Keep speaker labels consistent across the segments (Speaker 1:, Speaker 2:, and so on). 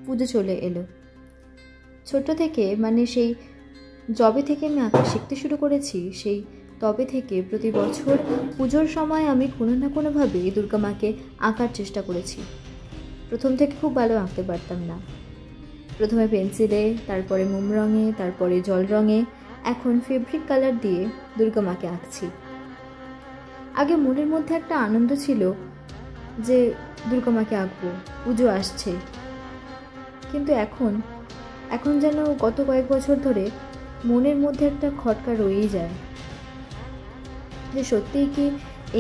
Speaker 1: পুজো চলে এলো। ছোট থেকে মানে সেই যবে থেকে আমি আঁকা শিখতে শুরু করেছি সেই তবে থেকে প্রতি বছর পুজোর সময় আমি কোনো না কোনোভাবে দুর্গা মাকে আঁকার চেষ্টা করেছি। প্রথম থেকে খুব ভালো আঁকতে পারতাম না। প্রথমে পেন্সিলে, তারপরে মোম রঙে, তারপরে জল রঙে, এখন ফেব্রিক কালার দিয়ে দুর্গা মাকে আঁকছি। আগে মনের মধ্যে একটা আনন্দ ছিল যে দুর্গা মাকে আঁকবো, পুজো আসছে, কিন্তু এখন যেন গত কয়েক বছর ধরে মনের মধ্যে একটা খটকা রয়েই যায় যে সত্যিই কি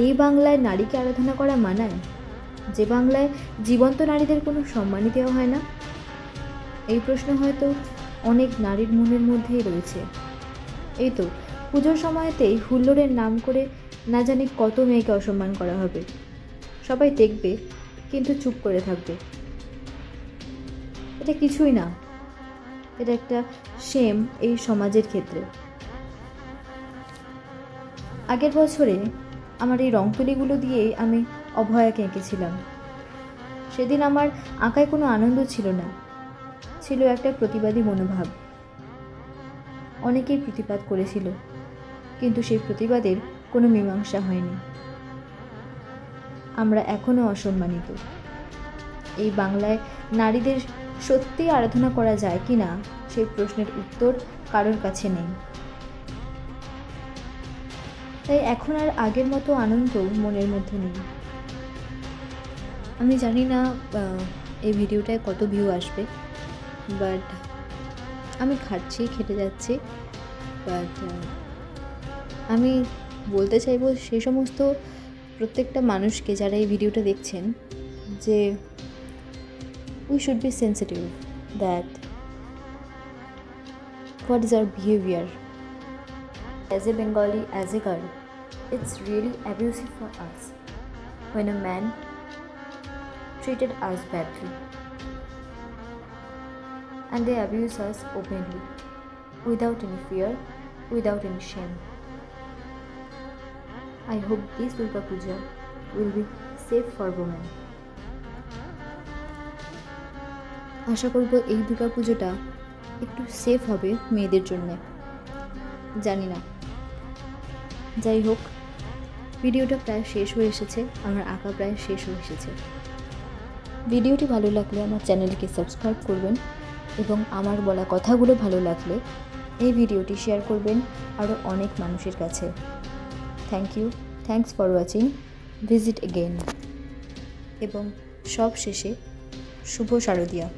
Speaker 1: এই বাংলায় নারীকে আরাধনা করা মানায়, যে বাংলায় জীবন্ত নারীদের কোনো সম্মানই দেওয়া হয় না। এই প্রশ্ন হয়তো অনেক নারীর মনের মধ্যেই রয়েছে। এই তো পুজোর সময়তেই হুল্লোড়ের নাম করে না জানি কত মেয়েকে অসম্মান করা হবে। সবাই দেখবে কিন্তু চুপ করে থাকবে। এটা কিছুই না, এটা একটা শেম এই সমাজের ক্ষেত্রে। আগের বছরে আমার এই রং তুলিগুলো দিয়েই আমি অভয়াকে এঁকেছিলাম। সেদিন আমার আঁকায় কোনো আনন্দ ছিল না, ছিল একটা প্রতিবাদী মনোভাব। অনেকেই প্রতিবাদ করেছিল, কিন্তু সেই প্রতিবাদের কোনো মীমাংসা হয়নি। আমরা এখনও অসম্মানিত। এই বাংলায় নারীদের সত্যি আরাধনা করা যায় কি না সেই প্রশ্নের উত্তর কারোর কাছে নেই। তাই এখন আর আগের মতো আনন্দ মনের মধ্যে নেই। আমি জানি না এই ভিডিওটায় কত ভিউ আসবে, বাট আমি খাচ্ছি, খেটে যাচ্ছি। বাট আমি বলতে চাইবো সেই সমস্ত প্রত্যেকটা মানুষকে যারা এই ভিডিওটা দেখছেন যে we should be sensitive that what is our behavior. As a Bengali, as a girl, it's really abusive for us when a man treated us badly and they abuse us openly without any fear, without any shame. I hope this Durga Puja will be safe for women. আশা করব এই দুর্গা পুজোটা একটু safe হবে মেয়েদের জন্য। জানি না, যাই হোক, ভিডিওটা প্রায় শেষ হয়ে এসেছে, আমার আঁকা প্রায় শেষ হয়ে এসেছে। ভিডিওটি ভালো লাগলে আমার চ্যানেলকে সাবস্ক্রাইব করবেন এবং আমার বলা কথাগুলো ভালো লাগলে এই ভিডিওটি শেয়ার করবেন আরও অনেক মানুষের কাছে। Thanks for watching, visit again. এবং সব শেষে শুভ শারদিয়া।